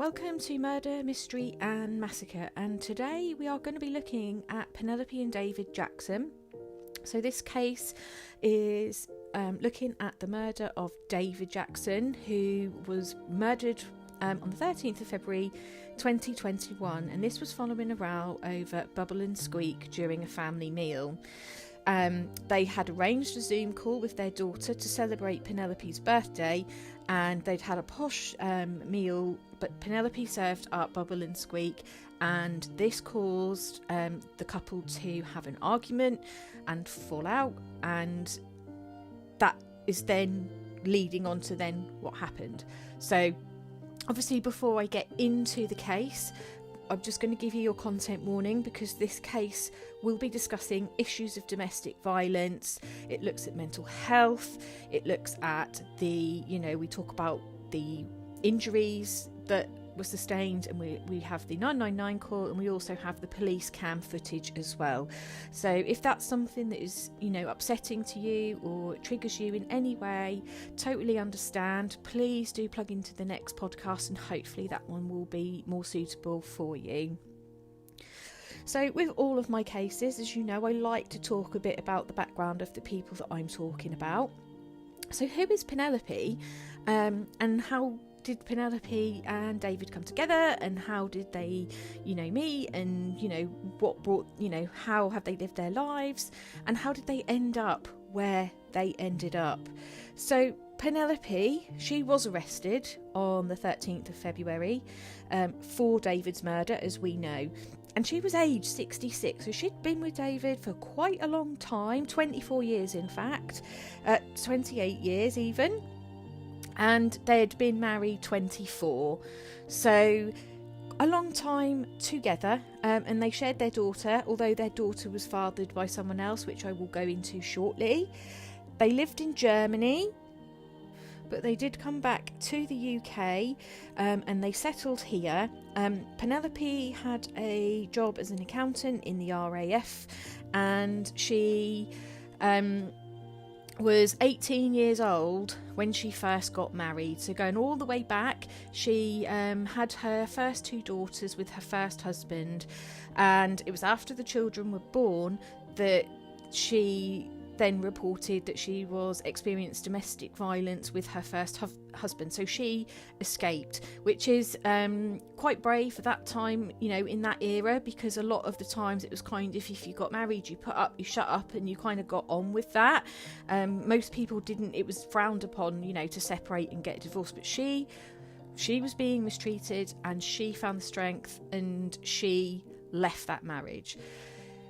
Welcome to Murder, Mystery and Massacre, and today we are going to be looking at Penelope and David Jackson. So this case is looking at the murder of David Jackson, who was murdered on the 13th of February 2021, and this was following a row over bubble and squeak during a family meal. They had arranged a Zoom call with their daughter to celebrate Penelope's birthday, and they'd had a posh meal, but Penelope served up bubble and squeak, and this caused the couple to have an argument and fall out, and that is then leading on to then what happened. So obviously, before I get into the case, I'm just going to give you your content warning, because this case will be discussing issues of domestic violence. It looks at mental health. It looks at we talk about the injuries that were sustained, and we have the 999 call, and we also have the police cam footage as well. So if that's something that is upsetting to you or triggers you in any way, totally understand. Please do plug into the next podcast, and hopefully that one will be more suitable for you. So with all of my cases, as you know, I like to talk a bit about the background of the people that I'm talking about. So who is Penelope, and how did Penelope and David come together, and how did they meet, and what brought, how have they lived their lives, and how did they end up where they ended up? So Penelope, she was arrested on the 13th of February for David's murder, as we know, and she was aged 66, so she'd been with David for quite a long time, 24 years in fact, 28 years even, and they had been married 24, so a long time together, and they shared their daughter, although their daughter was fathered by someone else, which I will go into shortly. They lived in Germany, but they did come back to the UK, and they settled here. Penelope had a job as an accountant in the RAF, and she was 18 years old when she first got married. So going all the way back, she had her first two daughters with her first husband, and it was after the children were born that she then reported that she was experienced domestic violence with her first husband. So she escaped, which is quite brave for that time, in that era, because a lot of the times it was kind of, if you got married, you put up, you shut up, and you kind of got on with that. Most people didn't. It was frowned upon, to separate and get a divorce, but she was being mistreated, and she found the strength, and she left that marriage.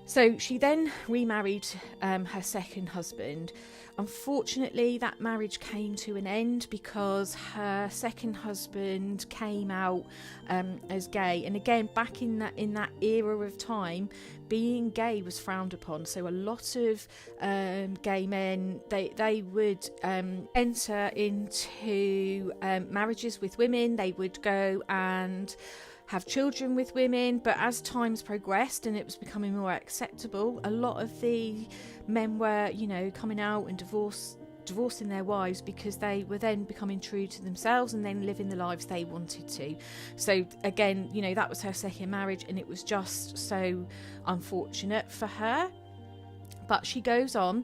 So she then remarried her second husband. Unfortunately, that marriage came to an end because her second husband came out as gay. And again, back in that era of time, being gay was frowned upon. So a lot of gay men, they would enter into marriages with women. They would go and have children with women, but as times progressed and it was becoming more acceptable, a lot of the men were coming out and divorcing their wives, because they were then becoming true to themselves and then living the lives they wanted to. So again, that was her second marriage, and it was just so unfortunate for her. But she goes on,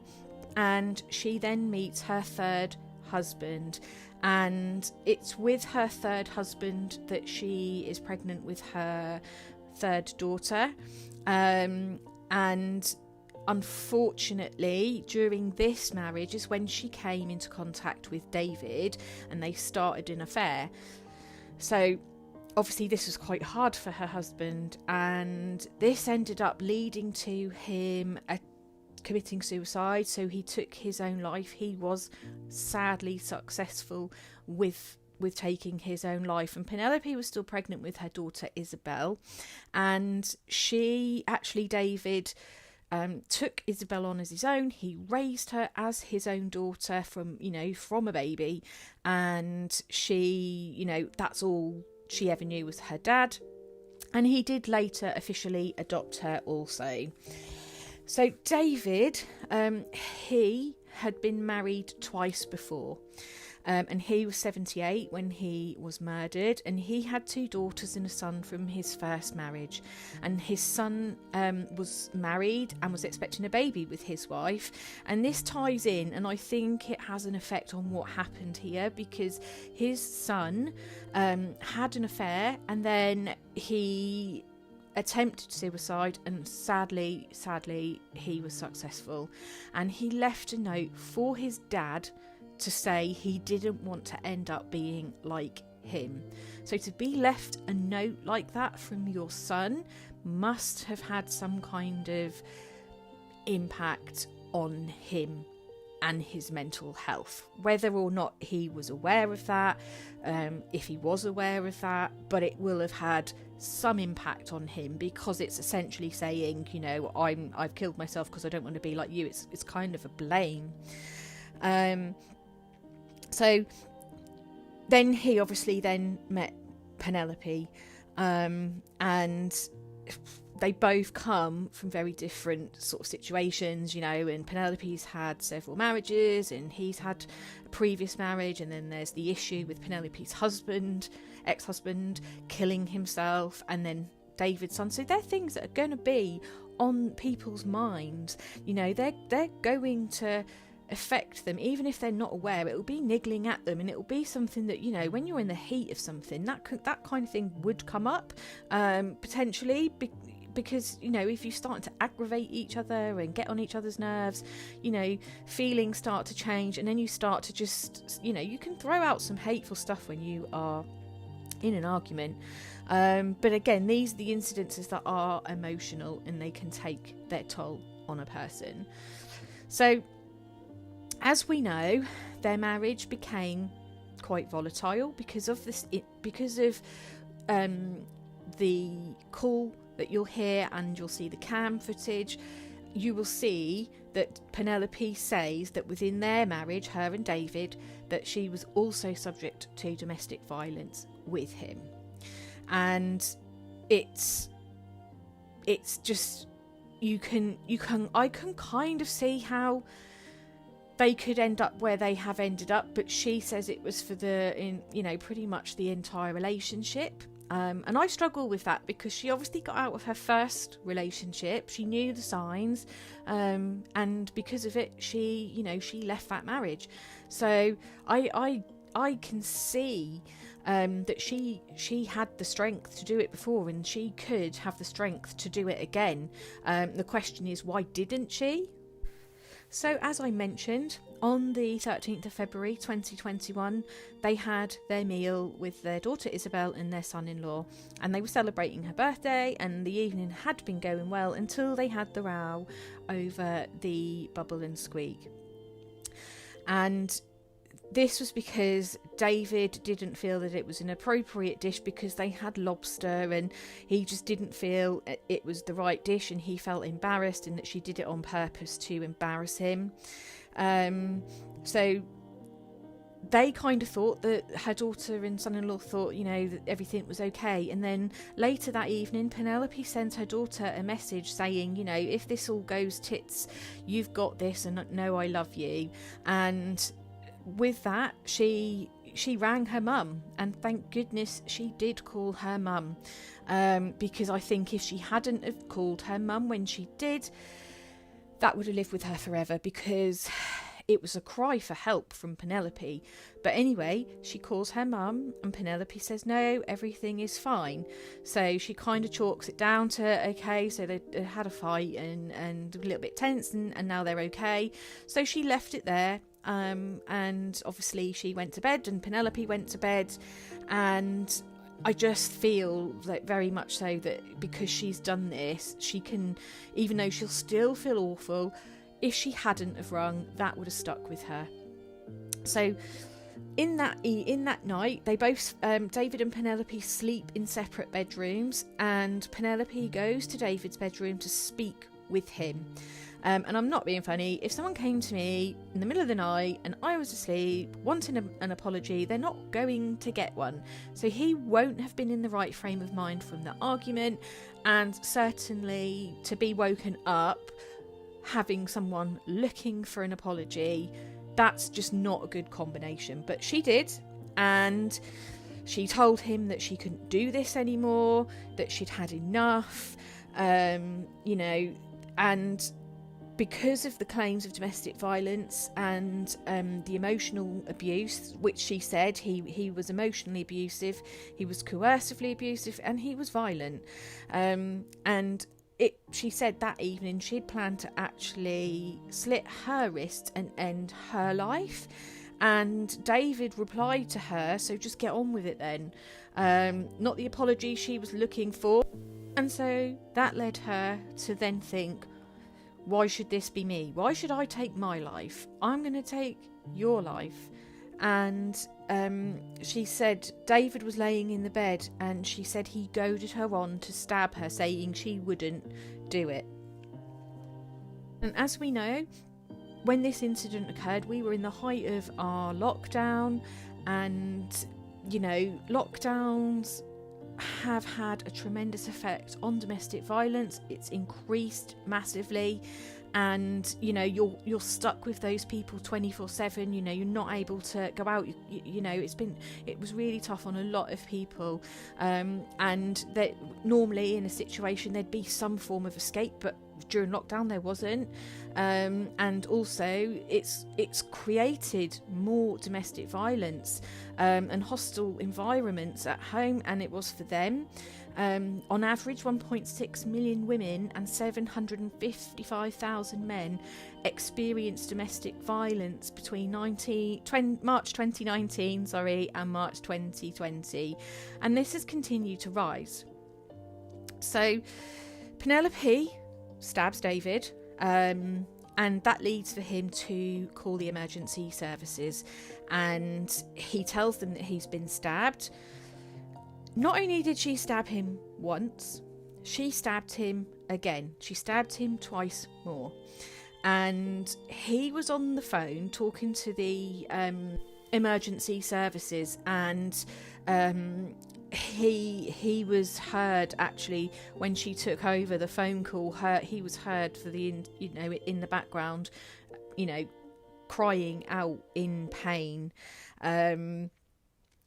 and she then meets her third husband, and it's with her third husband that she is pregnant with her third daughter, and unfortunately during this marriage is when she came into contact with David, and they started an affair. So obviously this was quite hard for her husband, and this ended up leading to him committing suicide. So he took his own life. He was sadly successful with taking his own life, and Penelope was still pregnant with her daughter Isabel, and David took Isabel on as his own. He raised her as his own daughter from a baby, and she that's all she ever knew was her dad, and he did later officially adopt her also. So David, he had been married twice before, and he was 78 when he was murdered, and he had 2 daughters and a son from his first marriage, and his son was married and was expecting a baby with his wife. And this ties in, and I think it has an effect on what happened here, because his son had an affair, and then he attempted suicide, and sadly he was successful, and he left a note for his dad to say he didn't want to end up being like him. So to be left a note like that from your son must have had some kind of impact on him and his mental health, whether or not he was aware of that, if he was aware of that, but it will have had some impact on him, because it's essentially saying, you know, I've killed myself because I don't want to be like you. It's kind of a blame. So then he obviously then met Penelope, and they both come from very different sort of situations, you know, and Penelope's had several marriages and he's had a previous marriage, and then there's the issue with Penelope's ex-husband killing himself, and then David's son. So they're things that are going to be on people's minds, you know, they're going to affect them, even if they're not aware. It will be niggling at them, and it will be something that, you know, when you're in the heat of something, that kind of thing would come up, potentially, because, you know, if you start to aggravate each other and get on each other's nerves, you know, feelings start to change, and then you start to just, you know, you can throw out some hateful stuff when you are in an argument. But again, these are the incidences that are emotional, and they can take their toll on a person. So as we know, their marriage became quite volatile because of this, because of the call that you'll hear, and you'll see the cam footage. You will see that Penelope says that within their marriage, her and David, that she was also subject to domestic violence with him. And it's just, I can kind of see how they could end up where they have ended up, but she says it was for pretty much the entire relationship. And I struggle with that, because she obviously got out of her first relationship. She knew the signs, and because of it, she left that marriage. So I can see that she had the strength to do it before, and she could have the strength to do it again. The question is, why didn't she? So as I mentioned, on the 13th of February 2021, they had their meal with their daughter Isabel and their son-in-law, and they were celebrating her birthday, and the evening had been going well until they had the row over the bubble and squeak. And this was because David didn't feel that it was an appropriate dish, because they had lobster, and he just didn't feel it was the right dish, and he felt embarrassed, and that she did it on purpose to embarrass him. So they kind of thought that her daughter and son-in-law thought, you know, that everything was okay. And then later that evening, Penelope sent her daughter a message saying, you know, if this all goes tits, you've got this, and know I love you. And with that, she rang her mum, and thank goodness she did call her mum, because I think if she hadn't have called her mum when she did, that would have lived with her forever, because it was a cry for help from Penelope. But anyway, she calls her mum, and Penelope says no, everything is fine. So she kind of chalks it down to, okay, so they had a fight and a little bit tense, and now they're okay. So she left it there. And obviously she went to bed, and Penelope went to bed, and I just feel like very much so that because she's done this, she can, even though she'll still feel awful, if she hadn't have rung, that would have stuck with her. So in that night, they both, David and Penelope, sleep in separate bedrooms, and Penelope goes to David's bedroom to speak with him. And I'm not being funny. If someone came to me in the middle of the night and I was asleep wanting an apology, they're not going to get one. So he won't have been in the right frame of mind from the argument, and certainly to be woken up having someone looking for an apology, that's just not a good combination. But she did, and she told him that she couldn't do this anymore, that she'd had enough, you know, and because of the claims of domestic violence and the emotional abuse, which she said he was emotionally abusive, he was coercively abusive, and he was violent. She said that evening she'd planned to actually slit her wrist and end her life. And David replied to her, so just get on with it then. Not the apology she was looking for. And so that led her to then think, why should this be me? Why should I take my life? I'm going to take your life. And she said David was laying in the bed, and she said he goaded her on to stab her, saying she wouldn't do it. And as we know, when this incident occurred, we were in the height of our lockdown, and, you know, lockdowns have had a tremendous effect on domestic violence. It's increased massively, and you know, you're stuck with those people 24/7. You know, you're not able to go out. You know, it was really tough on a lot of people, and that normally in a situation there'd be some form of escape, but during lockdown there wasn't. And also it's created more domestic violence and hostile environments at home, and it was for them. On average, 1.6 million women and 755,000 men experienced domestic violence between March 2019 and March 2020, and this has continued to rise. So Penelope stabs David, and that leads for him to call the emergency services, and he tells them that he's been stabbed. Not only did she stab him once, she stabbed him again. She stabbed him twice more, and he was on the phone talking to the emergency services, and he was heard, actually, when she took over the phone call. He was heard for in the background, you know, crying out in pain.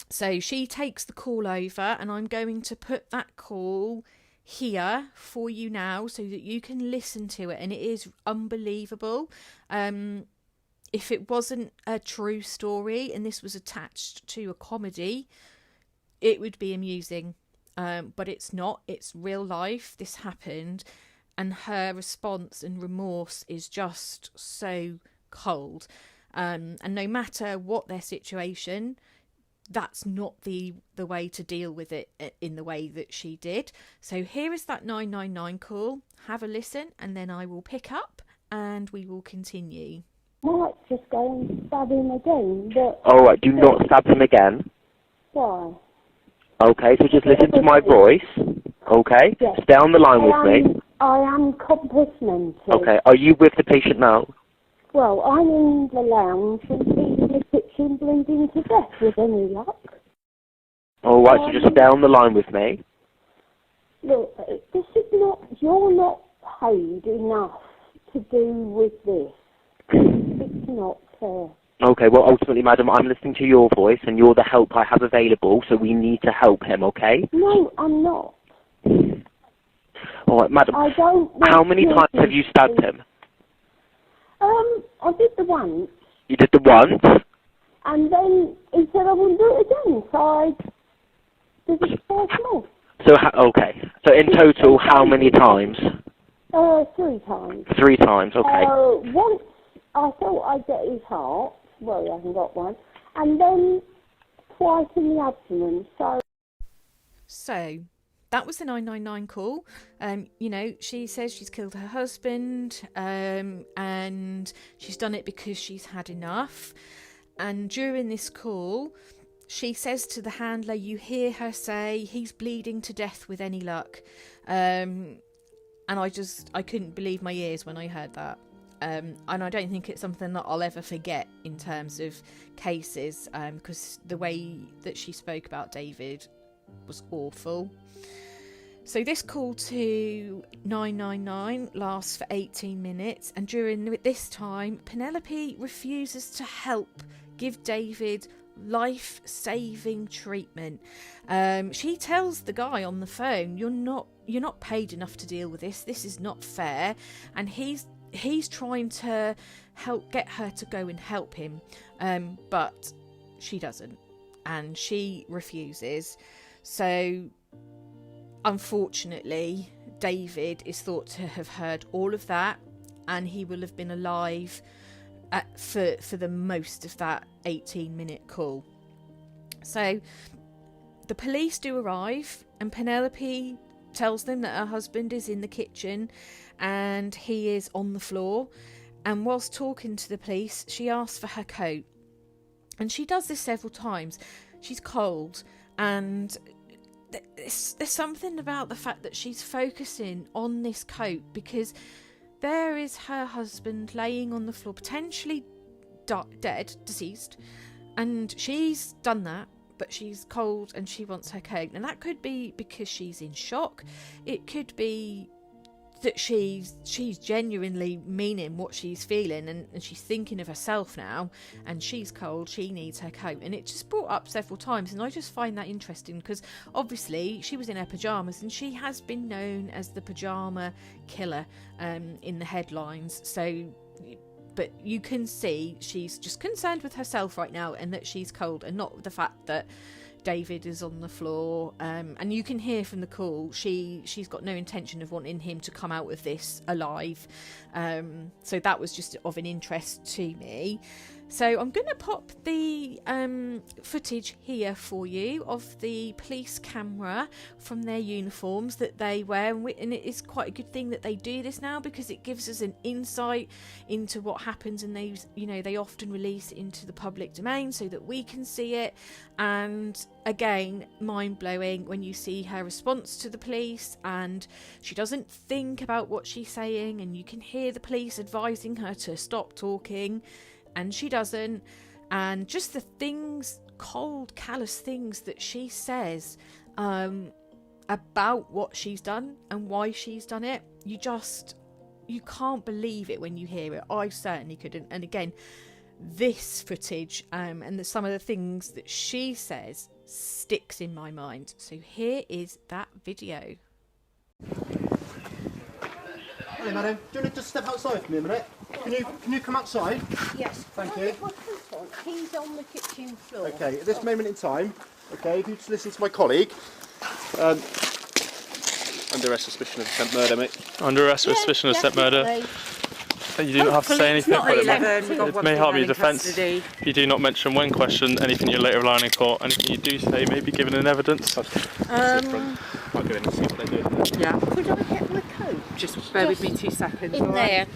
So she takes the call over, and I'm going to put that call here for you now so that you can listen to it, and it is unbelievable. If it wasn't a true story and this was attached to a comedy, it would be amusing, but it's not. It's real life. This happened, and her response and remorse is just so cold. And no matter what their situation, that's not the way to deal with it in the way that she did. So here is that 999 call. Have a listen, and then I will pick up and we will continue. Might just go and stab him again, but... Alright, do not stab him again. Why? Okay, so just listen to my voice. Okay? Yes. Stay on the line with me. I am complimented. Okay, are you with the patient now? Well, I'm in the lounge and he's in the kitchen bleeding to death with any luck. Alright, so just stay on the line with me. Look, this is not... You're not paid enough to do with this. It's not fair. Okay, well, ultimately, madam, I'm listening to your voice, and you're the help I have available, so we need to help him, okay? No, I'm not. Alright, madam, I don't... how many times have you stabbed him? I did the once. You did the once? And then he said I wouldn't do it again, so I did it twice more. So, okay. So, in total, how many times? 3 times. 3 times, okay. Once I thought I'd get his heart. Well, he hasn't got one. And then twice in the abdomen, So, that was the 999 call. You know, she says she's killed her husband, and she's done it because she's had enough. And during this call, she says to the handler, you hear her say, he's bleeding to death with any luck. And I couldn't believe my ears when I heard that. And I don't think it's something that I'll ever forget in terms of cases, because the way that she spoke about David was awful. So this call to 999 lasts for 18 minutes, and during this time, Penelope refuses to help give David life-saving treatment. She tells the guy on the phone, "You're not paid enough to deal with this. This is not fair," and he's trying to get her to go and help him, but she doesn't, and she refuses. So unfortunately, David is thought to have heard all of that, and he will have been alive for the most of that 18-minute call. So the police do arrive, and Penelope tells them that her husband is in the kitchen and he is on the floor. And whilst talking to the police, she asks for her coat, and she does this several times. She's cold, and there's something about the fact that she's focusing on this coat, because there is her husband laying on the floor, potentially dead, deceased, and she's done that, but she's cold and she wants her coat. And that could be because she's in shock. It could be that she's genuinely meaning what she's feeling, and she's thinking of herself now, and she's cold, she needs her coat. And it just brought up several times, and I just find that interesting, because obviously she was in her pyjamas, and she has been known as the pyjama killer in the headlines. So, but you can see she's just concerned with herself right now, and that she's cold, and not the fact that David is on the floor, and you can hear from the call she's got no intention of wanting him to come out of this alive. So that was just of an interest to me. So I'm going to pop the footage here for you of the police camera from their uniforms that they wear, and it is quite a good thing that they do this now, because it gives us an insight into what happens, and they often release it into the public domain so that we can see it. And again, mind-blowing when you see her response to the police, and she doesn't think about what she's saying, and you can hear the police advising her to stop talking, and she doesn't. And just the things, cold, callous things that she says about what she's done and why she's done it, you can't believe it when you hear it. I certainly couldn't. And again, this footage and some of the things that she says sticks in my mind. So here is that video. Hey madam, do you want to just step outside for me a minute? Can you come outside? Yes. Thank you. He's on the kitchen floor. Okay, at this moment in time, okay, if you just listen to my colleague. Under arrest suspicion of attempt murder, mate. Under arrest with suspicion of attempt murder. You do not have to say anything, but it may harm your defence. You do not mention when questioned anything you later rely on in court. Anything you do say may be given in evidence. I'll go in and see what they do. Yeah. Could I get my coat? Just bear with me 2 seconds. In there.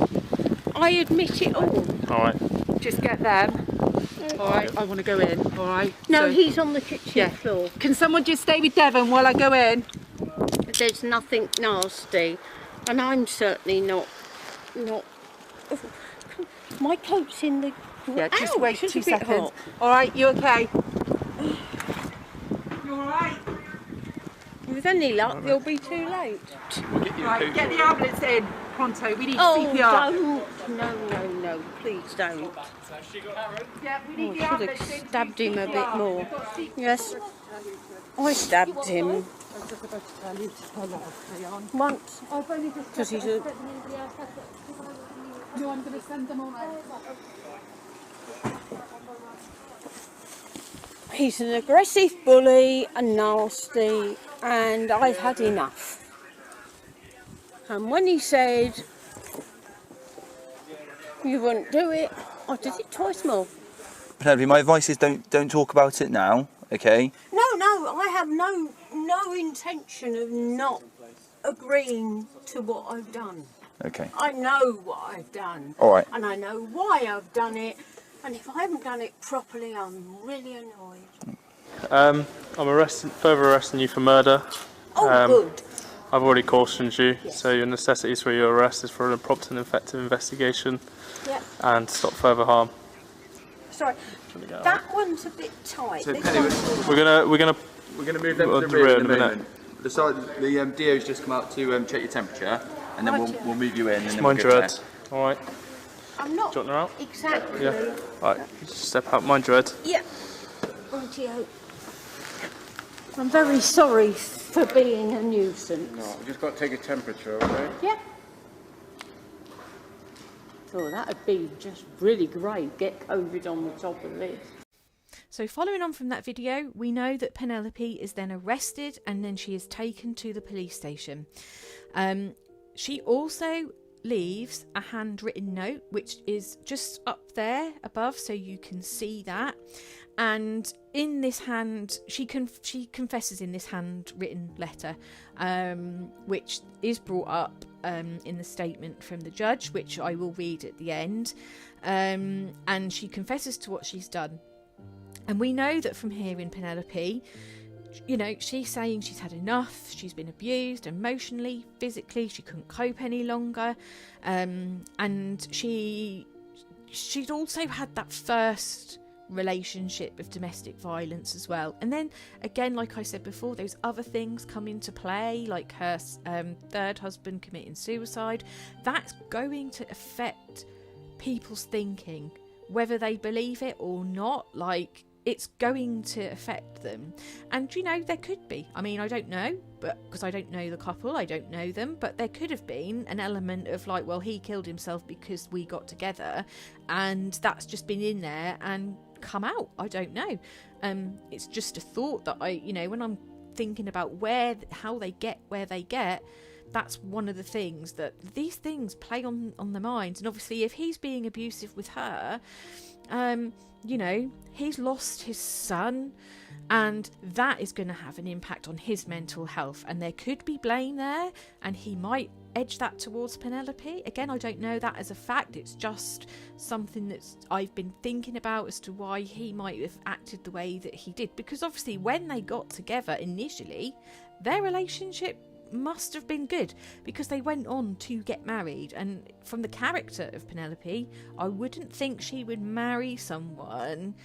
I admit it all. Alright. Just get them. Alright, I want to go in. Alright. No, So- he's on the kitchen floor. Can someone just stay with Devon while I go in? There's nothing nasty, and I'm certainly not. My coat's in the. Yeah, just Ow, wait it's 2 a bit seconds. hot. Alright, you okay? You alright? With any luck, you'll be too late. Right, get the ambulance in. Pronto, we need Oh, CPR. don't. No, please don't. Yeah, we need I the should have ambulance in. stabbed him a bit more. Yes, I stabbed him once. Because he's a... No, I'm going to send them on out. He's an aggressive bully and nasty, and I've had enough. And when he said you wouldn't do it, I did it twice more. Penelope, my advice is don't talk about it now, okay? No, I have no intention of not agreeing to what I've done. Okay. I know what I've done. All right. And I know why I've done it. And if I haven't done it properly, I'm really annoyed. I'm further arresting you for murder. Oh, good. I've already cautioned you, Yes. so your necessities for your arrest is for an prompt and effective investigation Yeah. and stop further harm. Sorry, that one's a bit tight. So, This Penny, one's all right. We're gonna We're going to move them to the the rear rear in a in a minute. moment. The DO's just come out to check your temperature, and then we'll move you in. And then Mind we'll your get head. Alright. I'm not Do you want her out? exactly. Yeah. Alright, step out, mind your head. Yeah. Rightio. I'm very sorry for being a nuisance. No, I've just got to take a temperature, okay? Yeah. So that'd be just really great. Get COVID on the top of this. So following on from that video, we know that Penelope is then arrested and then she is taken to the police station. She also leaves a handwritten note, which is just up there above, so you can see that. And in this she confesses in this handwritten letter, which is brought up in the statement from the judge, which I will read at the end. And she confesses to what she's done. And we know that from hearing Penelope, you know, she's saying she's had enough, she's been abused emotionally, physically, she couldn't cope any longer. And she'd also had that first relationship of domestic violence as well. And then again, like I said before, those other things come into play, like her third husband committing suicide. That's going to affect people's thinking, whether they believe it or not. Like, it's going to affect them. And you know, there could be, I mean, I don't know, but because I don't know the couple, I don't know them, but there could have been an element of like, well, he killed himself because we got together, and that's just been in there and come out. I don't know. It's just a thought that I, you know, when I'm thinking about how they get where they get, that's one of the things that these things play on the minds. And obviously, if he's being abusive with her, you know, he's lost his son, and that is going to have an impact on his mental health, and there could be blame there, and he might edge that towards Penelope. Again, I don't know that as a fact, it's just something that I've been thinking about as to why he might have acted the way that he did, because obviously when they got together initially, their relationship must have been good, because they went on to get married. And from the character of Penelope, I wouldn't think she would marry someone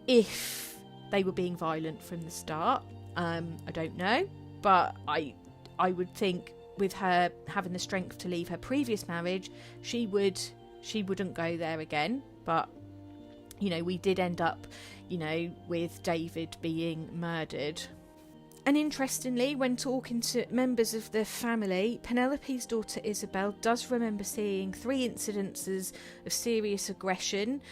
if they were being violent from the start. I don't know, but I would think with her having the strength to leave her previous marriage, she wouldn't go there again. But you know, we did end up, you know, with David being murdered. And interestingly, when talking to members of the family, Penelope's daughter Isabel does remember seeing 3 incidences of serious aggression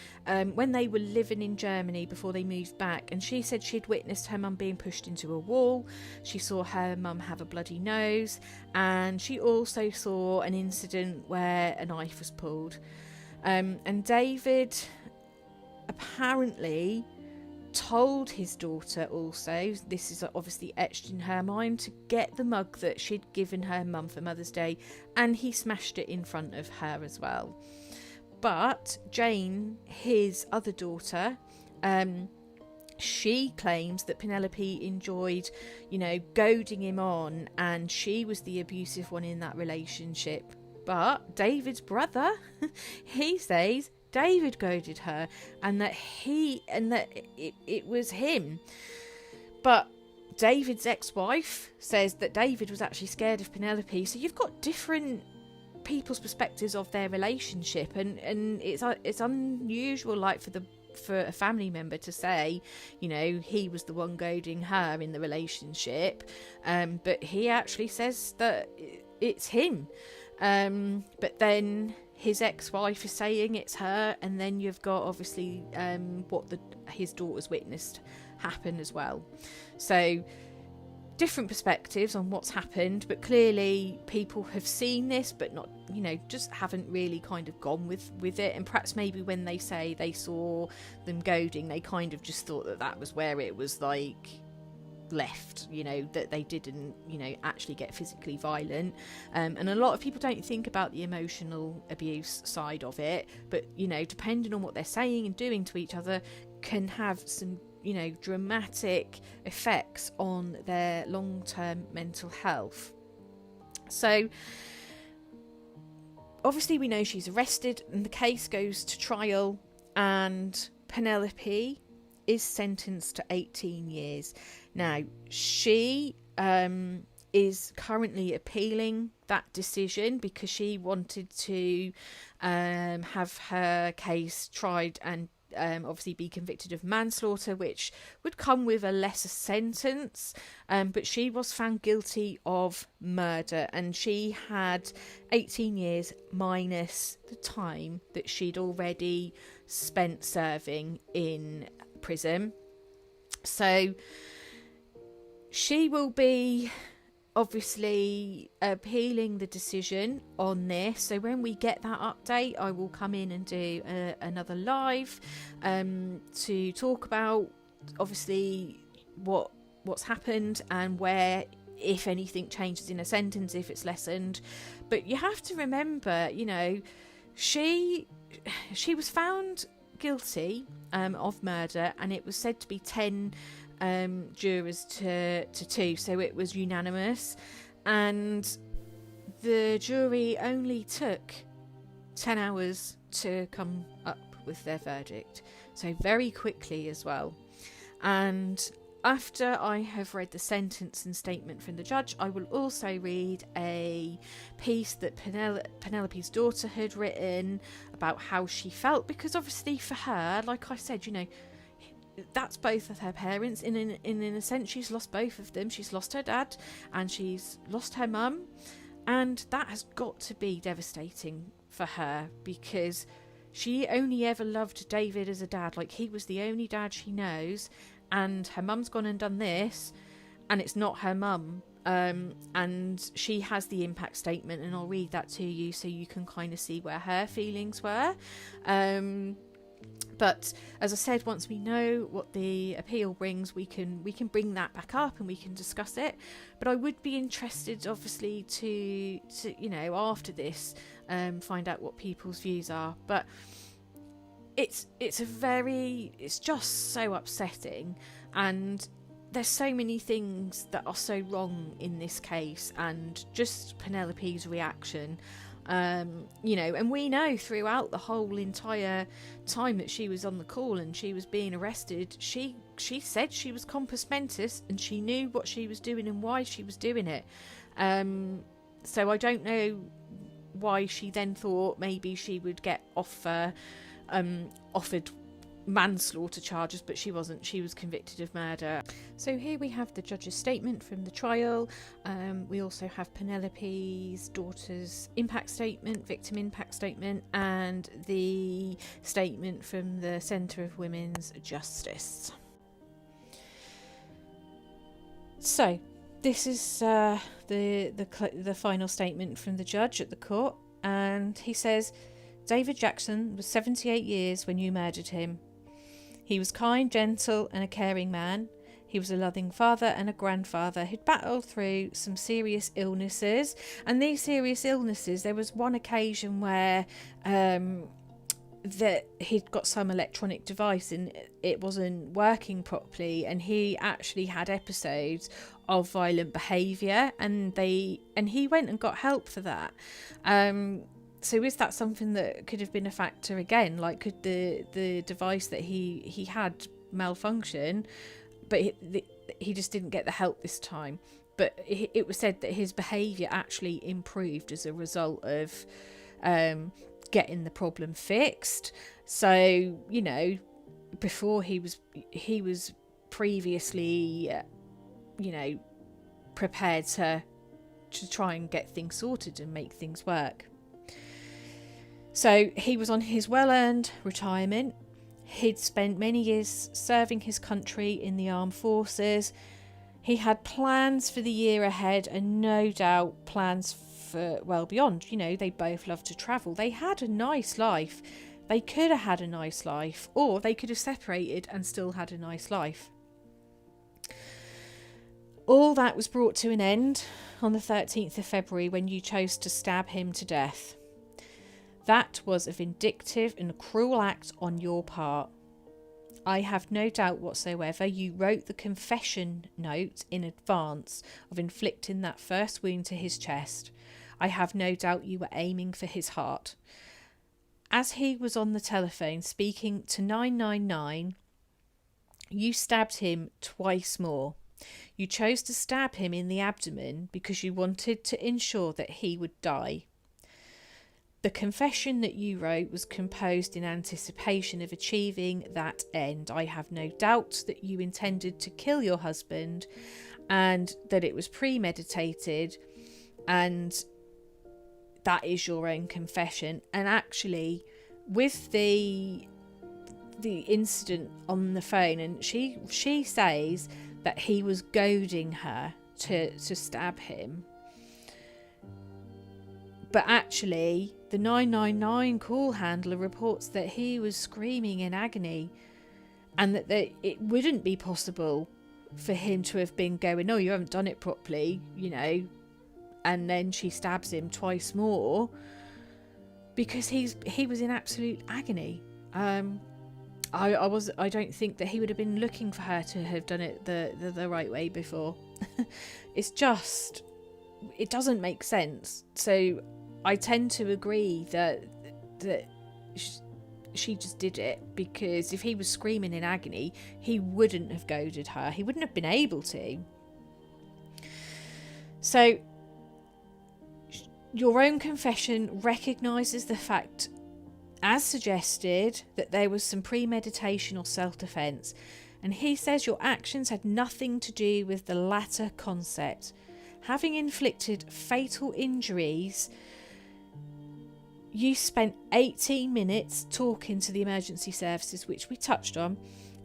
when they were living in Germany before they moved back. And she said she'd witnessed her mum being pushed into a wall, she saw her mum have a bloody nose, and she also saw an incident where a knife was pulled. And David apparently told his daughter also, this is obviously etched in her mind, to get the mug that she'd given her mum for Mother's Day, and he smashed it in front of her as well. But Jane, his other daughter, she claims that Penelope enjoyed, you know, goading him on, and she was the abusive one in that relationship. But David's brother, he says David goaded her, and that it was him. But David's ex-wife says that David was actually scared of Penelope. So you've got different people's perspectives of their relationship, and it's unusual, like for a family member to say, you know, he was the one goading her in the relationship, but he actually says that it's him. But then his ex-wife is saying it's her, and then you've got obviously what his daughter's witnessed happen as well. So different perspectives on what's happened, but clearly people have seen this, but not, you know, just haven't really kind of gone with it. And perhaps maybe when they say they saw them goading, they kind of just thought that was where it was like left, you know, that they didn't, you know, actually get physically violent. And a lot of people don't think about the emotional abuse side of it, but, you know, depending on what they're saying and doing to each other, can have some, you know, dramatic effects on their long-term mental health. So obviously we know she's arrested and the case goes to trial, and Penelope is sentenced to 18 years. Now, she is currently appealing that decision because she wanted to have her case tried and obviously be convicted of manslaughter, which would come with a lesser sentence, but she was found guilty of murder, and she had 18 years minus the time that she'd already spent serving in prison. So she will be obviously appealing the decision on this. So when we get that update, I will come in and do another live to talk about obviously what's happened and where, if anything changes in a sentence, if it's lessened. But you have to remember, you know, she was found guilty of murder, and it was said to be 10 jurors to 2, so it was unanimous, and the jury only took 10 hours to come up with their verdict, so very quickly as well. And after I have read the sentence and statement from the judge, I will also read a piece that Penelope's daughter had written about how she felt, because obviously for her, like I said, you know, that's both of her parents. In a sense, she's lost both of them. She's lost her dad and she's lost her mum, and that has got to be devastating for her, because she only ever loved David as a dad. Like, he was the only dad she knows, and her mum's gone and done this, and it's not her mum. And she has the impact statement, and I'll read that to you so you can kind of see where her feelings were. But as I said, once we know what the appeal brings, we can bring that back up and we can discuss it. But I would be interested, obviously, to you know, after this, find out what people's views are. But it's just so upsetting, and there's so many things that are so wrong in this case, and just Penelope's reaction. You know, and we know throughout the whole entire time that she was on the call and she was being arrested, she said she was compos mentis, and she knew what she was doing and why she was doing it. So I don't know why she then thought maybe she would get offered manslaughter charges, but she wasn't. She was convicted of murder. So here we have the judge's statement from the trial. We also have Penelope's daughter's impact statement, victim impact statement, and the statement from the Centre of Women's Justice. So this is the final statement from the judge at the court, and he says, David Jackson was 78 years when you murdered him. He was kind, gentle and a caring man. He was a loving father and a grandfather who'd battled through some serious illnesses. And these serious illnesses, there was one occasion where that he'd got some electronic device and it wasn't working properly, and he actually had episodes of violent behaviour, and he went and got help for that. So is that something that could have been a factor again? Like, could the device that he had malfunction, but he just didn't get the help this time? But it was said that his behaviour actually improved as a result of getting the problem fixed. So, you know, before he was previously, you know, prepared to try and get things sorted and make things work. So he was on his well-earned retirement. He'd spent many years serving his country in the armed forces. He had plans for the year ahead, and no doubt plans for well beyond. You know, they both loved to travel. They had a nice life. They could have had a nice life, or they could have separated and still had a nice life. All that was brought to an end on the 13th of February when you chose to stab him to death. That was a vindictive and cruel act on your part. I have no doubt whatsoever you wrote the confession note in advance of inflicting that first wound to his chest. I have no doubt you were aiming for his heart. As he was on the telephone speaking to 999, you stabbed him twice more. You chose to stab him in the abdomen because you wanted to ensure that he would die. The confession that you wrote was composed in anticipation of achieving that end. I have no doubt that you intended to kill your husband and that it was premeditated, and that is your own confession. And actually, with the incident on the phone, and she says that he was goading her to stab him. But actually, the 999 call handler reports that he was screaming in agony, and that it wouldn't be possible for him to have been going, "Oh, you haven't done it properly," and then she stabs him twice more, because he was in absolute agony. I don't think that he would have been looking for her to have done it the right way before. It's just, it doesn't make sense. So I tend to agree that she just did it, because if he was screaming in agony, he wouldn't have goaded her. He wouldn't have been able to. So your own confession recognises the fact, as suggested, that there was some premeditation or self-defence, and he says your actions had nothing to do with the latter concept. Having inflicted fatal injuries, you spent 18 minutes talking to the emergency services, which we touched on,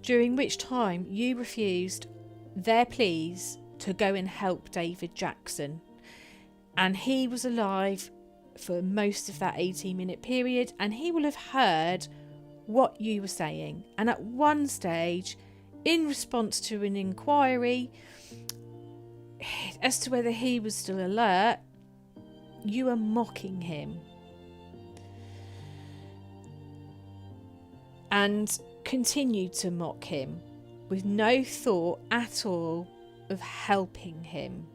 during which time you refused their pleas to go and help David Jackson. And he was alive for most of that 18-minute period, and he will have heard what you were saying. And at one stage, in response to an inquiry as to whether he was still alert, you were mocking him. And continued to mock him with no thought at all of helping him.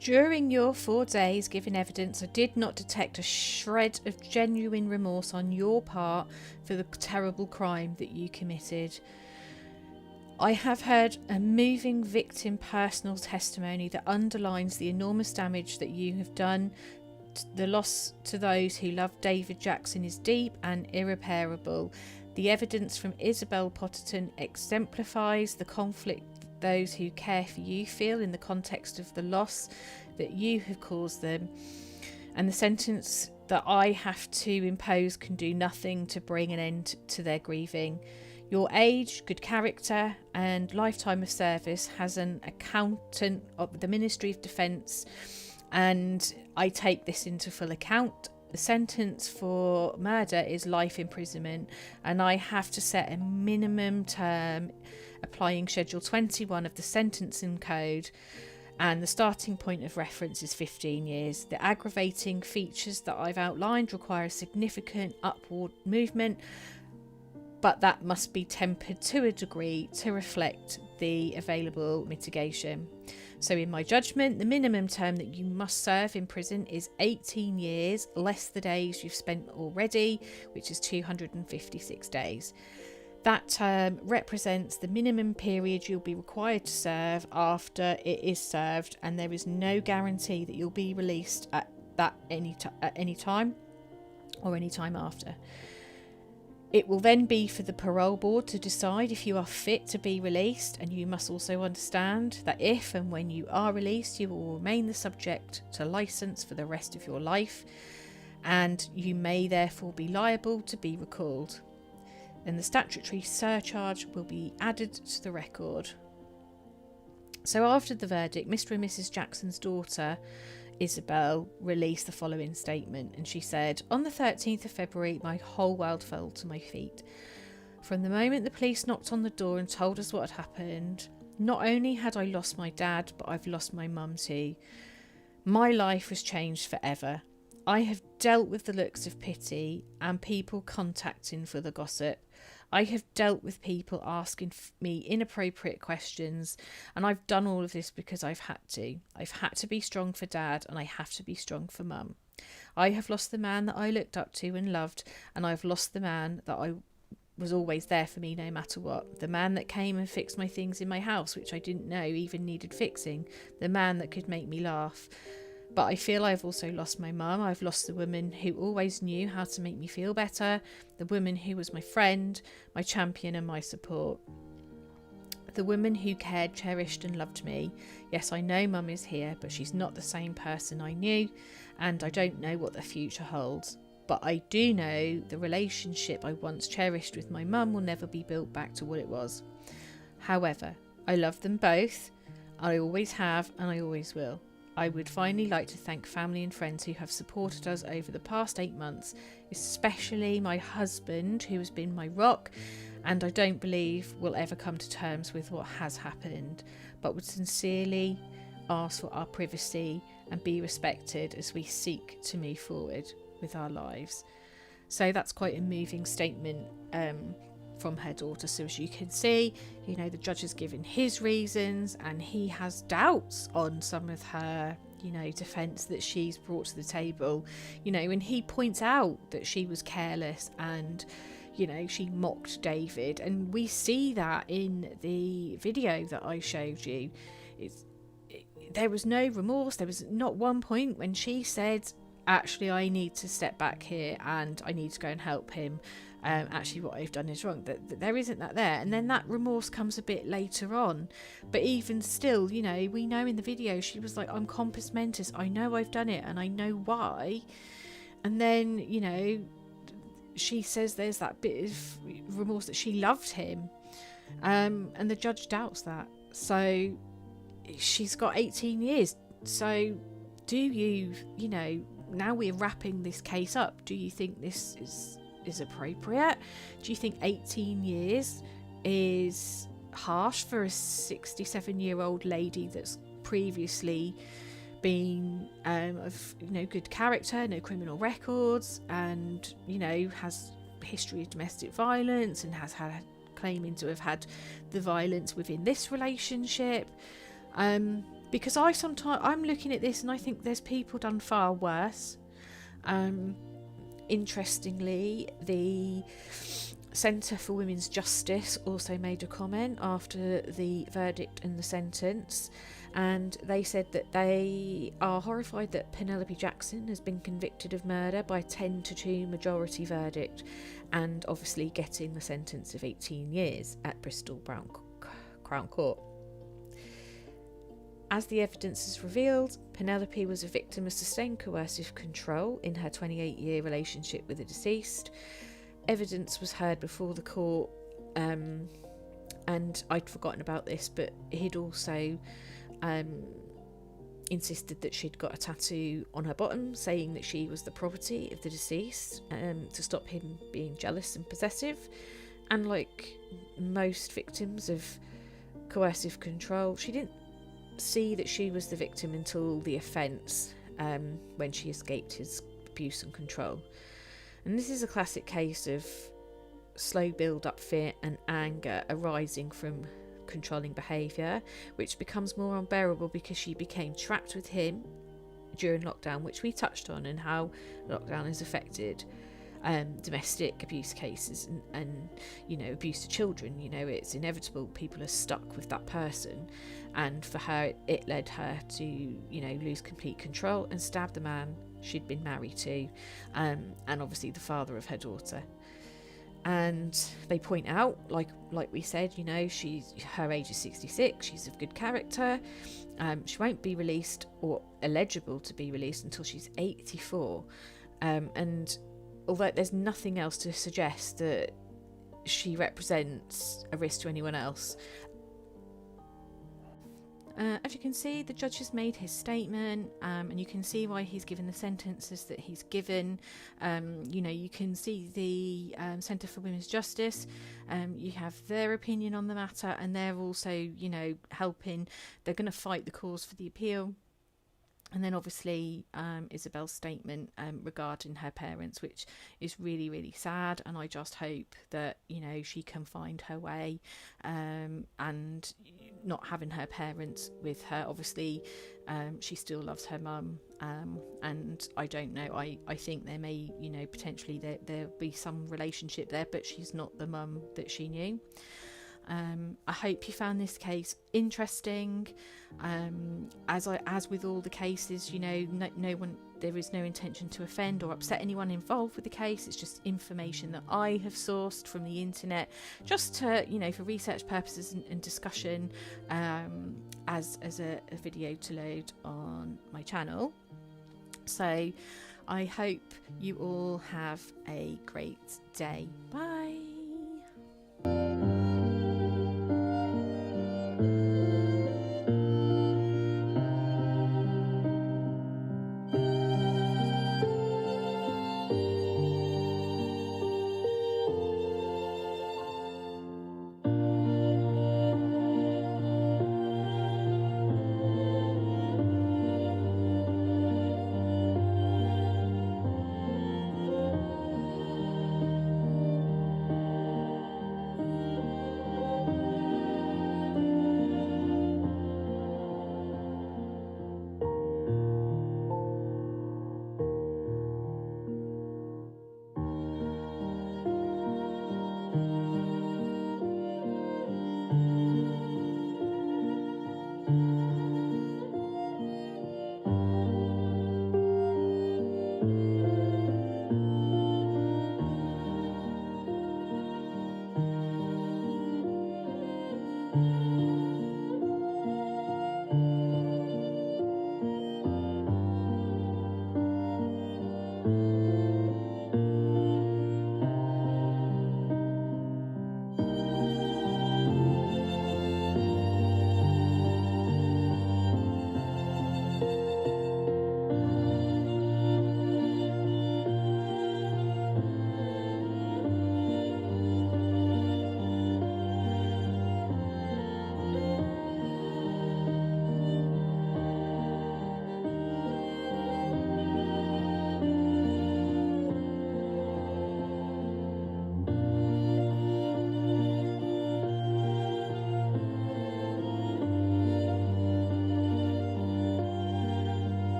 During your 4 days giving evidence, I did not detect a shred of genuine remorse on your part for the terrible crime that you committed. I have heard a moving victim personal testimony that underlines the enormous damage that you have done. The loss to those who love David Jackson is deep and irreparable. The evidence from Isabel Potterton exemplifies the conflict those who care for you feel in the context of the loss that you have caused them, and the sentence that I have to impose can do nothing to bring an end to their grieving. Your age, good character and lifetime of service has an accountant of the Ministry of Defence, and I take this into full account. The sentence for murder is life imprisonment, and I have to set a minimum term applying Schedule 21 of the Sentencing Code, and the starting point of reference is 15 years. The aggravating features that I've outlined require a significant upward movement, but that must be tempered to a degree to reflect the available mitigation. So in my judgment, the minimum term that you must serve in prison is 18 years, less the days you've spent already, which is 256 days. That term represents the minimum period you'll be required to serve after it is served, and there is no guarantee that you'll be released at any time or any time after. It will then be for the parole board to decide if you are fit to be released, and you must also understand that if and when you are released, you will remain the subject to licence for the rest of your life, and you may therefore be liable to be recalled. Then the statutory surcharge will be added to the record. So after the verdict, Mr. and Mrs. Jackson's daughter, Isabel, released the following statement, and she said, "On the 13th of February, my whole world fell to my feet. From the moment the police knocked on the door and told us what had happened, not only had I lost my dad, but I've lost my mum too. My life was changed forever. I have dealt with the looks of pity and people contacting for the gossip. I have dealt with people asking me inappropriate questions, and I've done all of this because I've had to. I've had to be strong for Dad, and I have to be strong for Mum. I have lost the man that I looked up to and loved, and I've lost the man that I was always there for me no matter what. The man that came and fixed my things in my house, which I didn't know even needed fixing. The man that could make me laugh. But I feel I've also lost my mum. I've lost the woman who always knew how to make me feel better. The woman who was my friend, my champion and my support. The woman who cared, cherished and loved me. Yes, I know mum is here, but she's not the same person I knew, and I don't know what the future holds. But I do know the relationship I once cherished with my mum will never be built back to what it was. However, I love them both. I always have and I always will. I would finally like to thank family and friends who have supported us over the past 8 months, especially my husband, who has been my rock, and I don't believe will ever come to terms with what has happened, but would sincerely ask for our privacy and be respected as we seek to move forward with our lives. So that's quite a moving statement from her daughter. So as you can see, you know, the judge has given his reasons and he has doubts on some of her, you know, defence that she's brought to the table, you know, and he points out that she was careless and, you know, she mocked David, and we see that in the video that I showed you. There was no remorse. There was not one point when she said, actually, I need to step back here and I need to go and help him. Actually, what I've done is wrong. That there isn't that there. And then that remorse comes a bit later on. But even still, you know, we know in the video she was like, I'm compos mentis. I know I've done it and I know why. And then, you know, she says there's that bit of remorse that she loved him. And the judge doubts that. So she's got 18 years. So do you, you know, now we're wrapping this case up, do you think this is appropriate? Do you think 18 years is harsh for a 67-year-old lady that's previously been of, you know, good character, no criminal records, and, you know, has a history of domestic violence and has had claiming to have had the violence within this relationship? Because I'm looking at this and I think there's people done far worse. Interestingly, the Centre for Women's Justice also made a comment after the verdict and the sentence, and they said that they are horrified that Penelope Jackson has been convicted of murder by a 10-2 majority verdict, and obviously getting the sentence of 18 years at Bristol Crown Court. As the evidence has revealed, Penelope was a victim of sustained coercive control in her 28-year relationship with the deceased. Evidence was heard before the court, and I'd forgotten about this, but he'd also insisted that she'd got a tattoo on her bottom saying that she was the property of the deceased, to stop him being jealous and possessive. And like most victims of coercive control, she didn't see that she was the victim until the offence, when she escaped his abuse and control. And this is a classic case of slow build up fear and anger arising from controlling behaviour, which becomes more unbearable because she became trapped with him during lockdown, which we touched on, and how lockdown has affected domestic abuse cases and you know, abuse to children. You know, it's inevitable, people are stuck with that person, and for her it led her to, you know, lose complete control and stab the man she'd been married to, and obviously the father of her daughter. And they point out, like we said, you know, her age is 66, she's of good character, she won't be released or eligible to be released until she's 84, and although there's nothing else to suggest that she represents a risk to anyone else. As you can see, the judge has made his statement, and you can see why he's given the sentences that he's given. You know, you can see the Centre for Women's Justice. You have their opinion on the matter, and they're also, you know, helping. They're going to fight the cause for the appeal. And then obviously Isabel's statement regarding her parents, which is really, really sad. And I just hope that, you know, she can find her way, and not having her parents with her. Obviously, she still loves her mum. And I don't know, I think there may, you know, potentially there'll be some relationship there, but she's not the mum that she knew. I hope you found this case interesting. As with all the cases, you know, there is no intention to offend or upset anyone involved with the case. It's just information that I have sourced from the internet, just to, you know, for research purposes and discussion, as a video to load on my channel. So I hope you all have a great day. Bye.